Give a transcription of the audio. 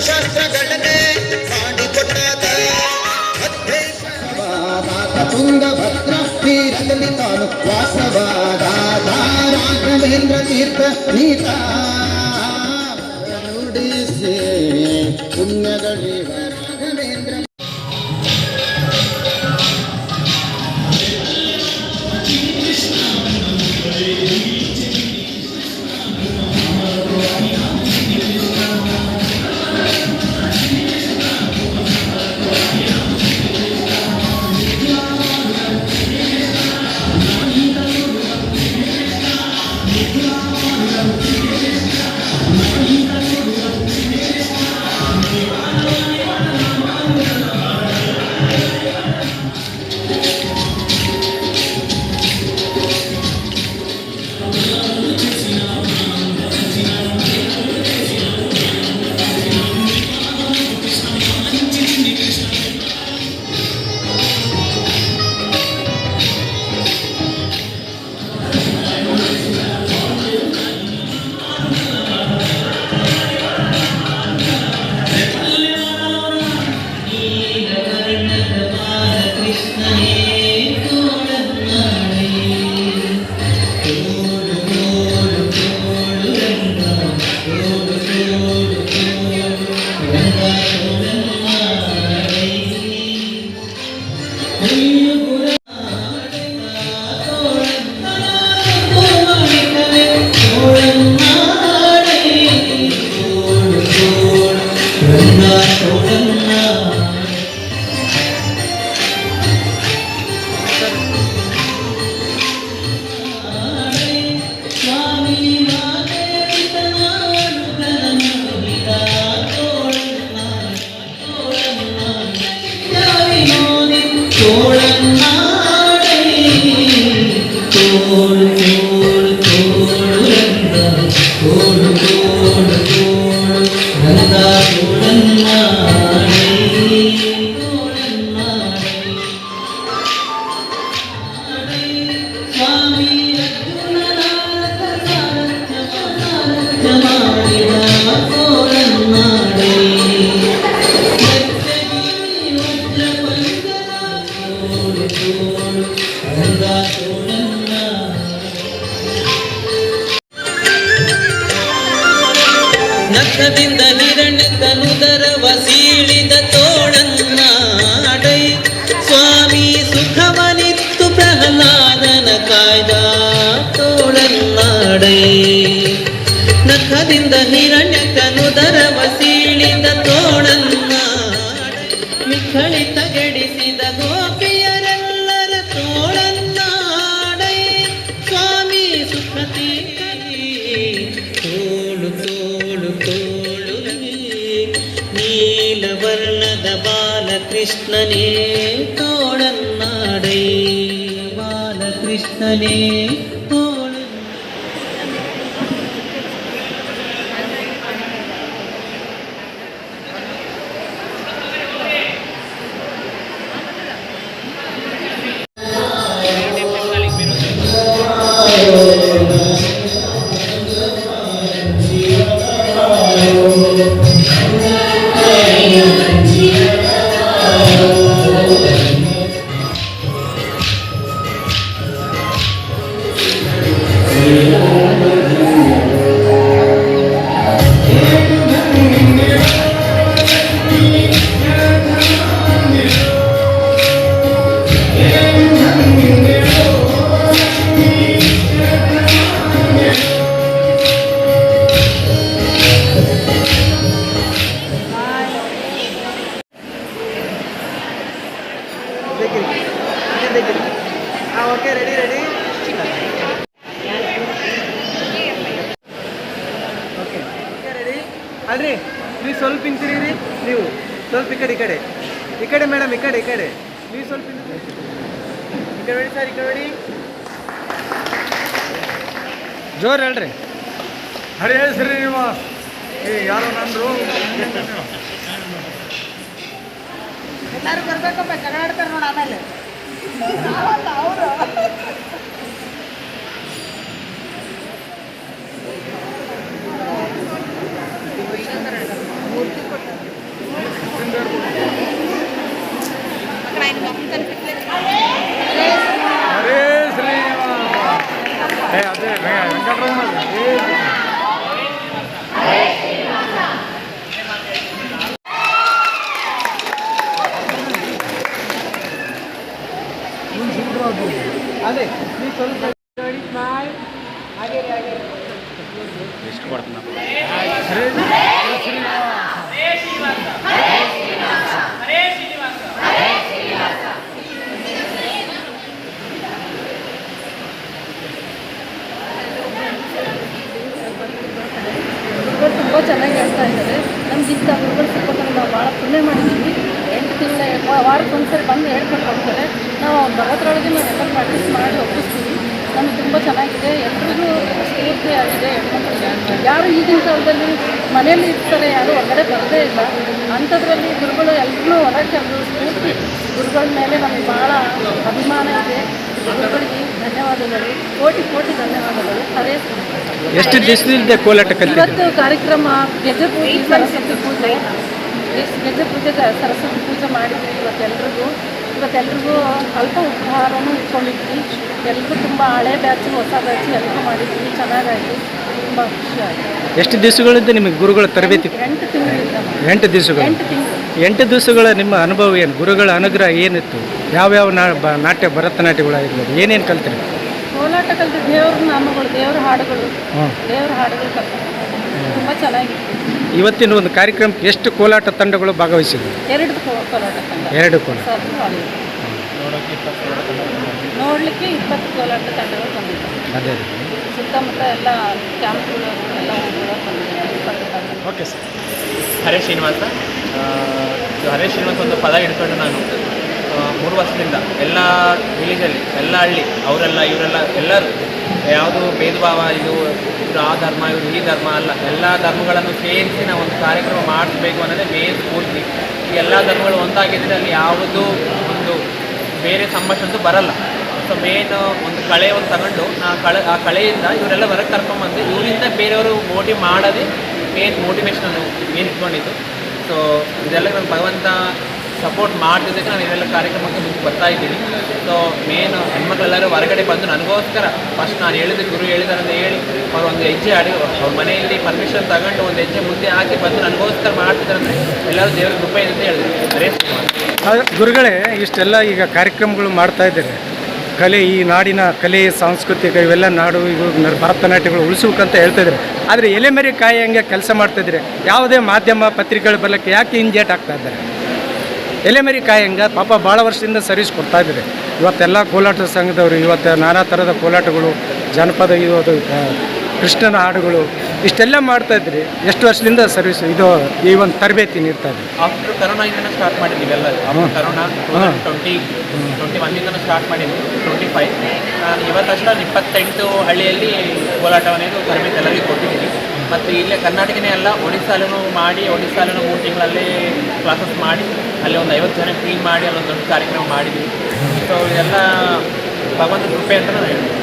ಧರ್ಮಶಾಸ್ತ್ರಗಳನ್ನೇ ಮಾಡಿಕೊಟ್ಟಾದ ತುಂಗಭದ್ರ ತೀರದಲ್ಲಿ ತಾನು ವಾಸವಾದ ರಾಘವೇಂದ್ರ ತೀರ್ಥ ನೀತ ನುಡಿಸಿ ಪುಣ್ಯಗಳಿವ ರಾಘವೇಂದ್ರ ನಖದಿಂದ ಹಿರಣ್ಯತನುದರವ ಸೀಳಿದ ತೋಳನ್ನಾಡೈ ಸ್ವಾಮಿ ಸುಖವನಿತ್ತು ಪ್ರಹ್ಲಾದನ ಕಾಯ್ದ ತೋಳನ್ನಾಡೈ ನಖದಿಂದ ಹಿರಣ್ಯತನುದರವ ಸೀಳಿದ ತೋಳನ್ನಾಡೈ ವಿಖಳಿತ ಗೆಡಿಸಿದ ಗೋಪಿಯರೆಲ್ಲರ ತೋಳನ್ನಾಡೈ ಸ್ವಾಮಿ ಸುಖತಿ ತೋಳು ತೋಳು ತೋಳು ನೀಲವರ್ಣದ ಬಾಲಕೃಷ್ಣನೇ ತೋಳನ್ನಾಡೈ ಬಾಲಕೃಷ್ಣನೇ ತೋಳು okay ready ready okay ready ಅಲ್ರಿ ನೀವು ಸ್ವಲ್ಪ ಹಿಂತಿರಿ ನೀವು ಸ್ವಲ್ಪ ಈ ಕಡೆ ಮೇಡಮ್ ಈ ಕಡೆ ನೀವು ಸ್ವಲ್ಪ ಈ ಕಡೆ ನೋಡಿ ಸರ್ ಈ ಕಡೆ ನೋಡಿ ಜೋರು ಹೇಳ್ರಿ ಹರಿ ಶ್ರೀನಿವಾಸ್ ಯಾರು ನಂದ್ರು ಎಲ್ಲರೂ ಬರ್ಬೇಕಪ್ಪ ಜಗಳಾಡ್ತಾರೆ ನೋಡಿ ಆಮೇಲೆ ಮೂರ್ತಿ ಕೊಟ್ಟು ಅದೇ ವೆಂಕಟರಮಣ ಅದೇ ನೀವು ಸ್ವಲ್ಪ ನೋಡಿ ಸ್ಮೈಲ್ ಹಾಗೆ ಹಾಗೆ ಗುರುಗಳು ತುಂಬ ಚೆನ್ನಾಗಿ ಹೇಳ್ತಾ ಇದ್ದಾರೆ. ನಮಗಿಂತ ಗುರುಗಳು ಸಿಕ್ಕೋದ್ರೆ ನಾವು ಭಾಳ ಪುಣ್ಯ ಮಾಡಿದ್ದೀವಿ. 8 ತಿಂಗಳ ವಾರಕ್ಕೊಂದ್ಸರಿ ಬಂದು ಹೇಳ್ಕೊಂಡು ಹೋಗ್ತಾರೆ. ನಾವು ಬರೋದ್ರೊಳಗೆ ನಾವೆಲ್ಲ ಪ್ರಾಕ್ಟೀಸ್ ಮಾಡಿ ಒಪ್ಪಿಸ್ತೀವಿ. ನಮ್ಗೆ ತುಂಬ ಚೆನ್ನಾಗಿದೆ. ಎಲ್ರಿಗೂ ಸ್ಫೂರ್ತಿಯಾಗಿದೆ. ಹೆಣ್ಮಕ್ಳಿಗೆ ಯಾರು ಈಗಿನ ಕಾಲದಲ್ಲಿ ಮನೆಯಲ್ಲಿ ಇರ್ತಾರೆ, ಯಾರು ಹೊರಗಡೆ ಬರೋದೇ ಇಲ್ಲ. ಅಂಥದ್ರಲ್ಲಿ ಗುರುಗಳು ಎಲ್ಲರೂ ಹೊರಗೆ ಕರೆದು ಸ್ಫೂರ್ತಿ. ಗುರುಗಳ ಮೇಲೆ ನಮಗೆ ಭಾಳ ಅಭಿಮಾನ ಇದೆ. ಗುರುಗಳಿಗೆ ಧನ್ಯವಾದಗಳು, ಕೋಟಿ ಕೋಟಿ ಧನ್ಯವಾದಗಳು. ಹರೇ ಎಷ್ಟು ದಿವಸದಿಂದ ಕೋಲಾಟ ಇವತ್ತು ಕಾರ್ಯಕ್ರಮ ಗೆಜ್ಜೆ ಪೂಜೆ, ಸರಸ್ವತಿ ಪೂಜೆ, ಗೆಜ್ಜೆ ಪೂಜೆ ಸರಸ್ವತಿ ಪೂಜೆ ಮಾಡಿದ್ವಿ. ಇವತ್ತೆಲ್ರಿಗೂ ಅಲ್ಪ ಉಪಹಾರನೂ ಇಟ್ಕೊಂಡಿದ್ವಿ. ಎಲ್ರಿಗೂ ತುಂಬ ಹಳೆ ಬ್ಯಾಚು ಹೊಸ ಬ್ಯಾಚು ಎಲ್ರಿಗೂ ಮಾಡಿದ್ವಿ. ಚೆನ್ನಾಗಾಯಿತು, ತುಂಬ ಖುಷಿಯಾಯಿತು. ಎಷ್ಟು ದಿವಸಗಳಿಂದ ನಿಮಗೆ ಗುರುಗಳ ತರಬೇತಿ? 8 ತಿಂಗಳಿಂದ. 8 ದಿವಸಗಳು. 8 ತಿಂಗಳು. 8 ದಿವಸಗಳ ನಿಮ್ಮ ಅನುಭವ ಏನು? ಗುರುಗಳ ಅನುಗ್ರಹ ಏನಿತ್ತು? ಯಾವ್ಯಾವ ನಾಟ್ಯ ಭರತನಾಟ್ಯಗಳಾಗಿರ್ಬೋದು, ಏನೇನು ಕಲ್ತ್ರಿ? ಕೋಲಾಟ ಕಲಿತು ದೇವ್ರ ನಾಮಗಳು, ದೇವ್ರ ಹಾಡುಗಳು ಕಲಿತು ತುಂಬ ಚೆನ್ನಾಗಿತ್ತು. ಇವತ್ತಿನ ಒಂದು ಕಾರ್ಯಕ್ರಮಕ್ಕೆ ಎಷ್ಟು ಕೋಲಾಟ ತಂಡಗಳು ಭಾಗವಹಿಸಿದ್ವು? 2 ಕೋಲಾಟ ತಂಡ. 2 ಕೋಲಾಟ. ನೋಡಲಿಕ್ಕೆ 20 ಕೋಲಾಟ ತಂಡಗಳು ಬಂದಿದ್ದವು. ಅದೇ ಸುತ್ತಮುತ್ತ ಎಲ್ಲ ಕ್ಯಾಂಪ್ಗಳು ಎಲ್ಲ ಊರುಗಳು ಬಂದಿದ್ದಾರೆ. Okay sir. ಹರೇ ಶ್ರೀನಿವಾಸ. ಹರೇ ಶ್ರೀನಿವಾಸ ಒಂದು ಪದ ಹಿಡ್ಕೊಂಡು ನಾನು 3 ವರ್ಷದಿಂದ ಎಲ್ಲ ವಿಲೇಜಲ್ಲಿ ಎಲ್ಲ ಹಳ್ಳಿ ಅವರೆಲ್ಲ ಇವರೆಲ್ಲ ಎಲ್ಲರೂ ಯಾವುದು ಭೇದ ಭಾವ ಇವರು ಆ ಧರ್ಮ ಇವರು ಈ ಧರ್ಮ ಅಲ್ಲ, ಎಲ್ಲ ಧರ್ಮಗಳನ್ನು ಸೇರಿಸಿ ನಾವು ಒಂದು ಕಾರ್ಯಕ್ರಮ ಮಾಡಿಸ್ಬೇಕು ಅನ್ನೋದೇ ಮೇನ್ ಸ್ಫೂರ್ತಿ. ಈ ಎಲ್ಲ ಧರ್ಮಗಳು ಒಂದಾಗಿದ್ದರೆ ಅಲ್ಲಿ ಯಾವುದೂ ಒಂದು ಬೇರೆ ಸಮಸ್ಯೆ ಅಂತೂ ಬರಲ್ಲ. ಸೊ ಮೇನ್ ಒಂದು ಕಳೆ ಒಂದು ತಗೊಂಡು ಆ ಕಳೆಯಿಂದ ಇವರೆಲ್ಲ ಹೊರಗೆ ಕರ್ಕೊಂಬಂದು ಇವರಿಂದ ಬೇರೆಯವರು ಮೋಟಿವ್ ಮಾಡೋದೇ ಮೇನ್ ಮೋಟಿವೇಶನ್ ಮೇನ್ ಇಟ್ಕೊಂಡಿದ್ದು. ಸೊ ಇದೆಲ್ಲ ನನಗೆ ಭಗವಂತ ಸಪೋರ್ಟ್ ಮಾಡ್ತಿದ್ದಕ್ಕೆ ನಾನು ಇದೆಲ್ಲ ಕಾರ್ಯಕ್ರಮಕ್ಕೆ ಮುಂದೆ ಬರ್ತಾ ಇದ್ದೀನಿ. ಸೊ ಮೇನ್ ಹೆಣ್ಮಕ್ಳೆಲ್ಲರೂ ಹೊರಗಡೆ ಬಂದು ನನಗೋಸ್ಕರ ಫಸ್ಟ್ ನಾನು ಹೇಳಿದ ಗುರು ಹೇಳಿದಾರೆ ಅಂತ ಹೇಳಿ ಅವ್ರು ಒಂದು ಹೆಜ್ಜೆ ಆಡಿ ಅವ್ರ ಮನೆಯಲ್ಲಿ ಪರ್ಮಿಷನ್ ತಗೊಂಡು ಒಂದು ಹೆಜ್ಜೆ ಮುಂದೆ ಹಾಕಿ ಬಂದು ನನಗೋಸ್ಕರ ಮಾಡ್ತಿದ್ದಾರೆ ಅಂದರೆ ಎಲ್ಲರೂ ದೇವರ ಕೃಪೆ ಇದೆ ಅಂತ ಹೇಳಿದ್ರು. ಗುರುಗಳೇ, ಇಷ್ಟೆಲ್ಲ ಈಗ ಕಾರ್ಯಕ್ರಮಗಳು ಮಾಡ್ತಾ ಇದ್ದಾರೆ. ಕಲೆ, ಈ ನಾಡಿನ ಕಲೆ ಸಾಂಸ್ಕೃತಿಕ ಇವೆಲ್ಲ ನಾಡು ಇವು ಭರತನಾಟ್ಯಗಳು ಉಳಿಸ್ಬೇಕಂತ ಹೇಳ್ತಾ ಇದ್ದಾರೆ. ಆದರೆ ಎಲೆಮೆರೆ ಕಾಯಿ ಹಂಗೆ ಕೆಲಸ ಮಾಡ್ತಾಯಿದ್ರೆ ಯಾವುದೇ ಮಾಧ್ಯಮ ಪತ್ರಿಕೆಗಳು ಬರಲಿಕ್ಕೆ ಯಾಕೆ ಹಿಂಜೇಟ್ ಆಗ್ತಾ ಇದ್ದಾರೆ? ಎಲೆಮೆರಿ ಕಾಯಂಗ ಪಾಪ ಭಾಳ ವರ್ಷದಿಂದ ಸರ್ವಿಸ್ ಕೊಡ್ತಾ ಇದ್ದಾರೆ. ಇವತ್ತೆಲ್ಲ ಕೋಲಾಟ ಸಂಘದವರು ಇವತ್ತು ನಾನಾ ಥರದ ಕೋಲಾಟಗಳು, ಜನಪದ ಇದು ಕೃಷ್ಣನ ಹಾಡುಗಳು ಇಷ್ಟೆಲ್ಲ ಮಾಡ್ತಾಯಿದ್ರಿ. ಎಷ್ಟು ವರ್ಷದಿಂದ ಸರ್ವಿಸ್ ಇದು ಈ ಒಂದು ತರಬೇತಿ ನೀಡ್ತಾ ಇದ್ರಿ? ಆಫ್ಟರ್ ಕರೋನಾಯಿಂದನೇ ಸ್ಟಾರ್ಟ್ ಮಾಡಿದ್ದೀವಿ ಎಲ್ಲ. ಆಫ್ಟರ್ ಕರೋನಾ 2021 ಸ್ಟಾರ್ಟ್ ಮಾಡಿದ್ವಿ. 25 ನಾನು ಇವತ್ತಷ್ಟ 28 ಹಳ್ಳಿಯಲ್ಲಿ ಕೋಲಾಟವನ್ನೇನು ತರಬೇತಿ ಎಲ್ಲರಿಗೂ ಕೊಟ್ಟಿದ್ದೀನಿ. ಮತ್ತು ಇಲ್ಲೇ ಕರ್ನಾಟಕನೇ ಅಲ್ಲ, ಒಡಿಸ್ಸಾಲೂ ಮಾಡಿ, ಒಡಿಸ್ಸಾಲೂ 3 ತಿಂಗಳಲ್ಲಿ ಕ್ಲಾಸಸ್ ಮಾಡಿ ಅಲ್ಲಿ ಒಂದು 50 ಜನ ಕ್ಲೀನ್ ಮಾಡಿ ಅಲ್ಲೊಂದು ದೊಡ್ಡ ಕಾರ್ಯಕ್ರಮ ಮಾಡಿದ್ವಿ. ಸೊ ಇದೆಲ್ಲ ಭಗವಂತ ಕೃಪೆ ಅಂತ ನಾನು ಹೇಳ್ತೀನಿ.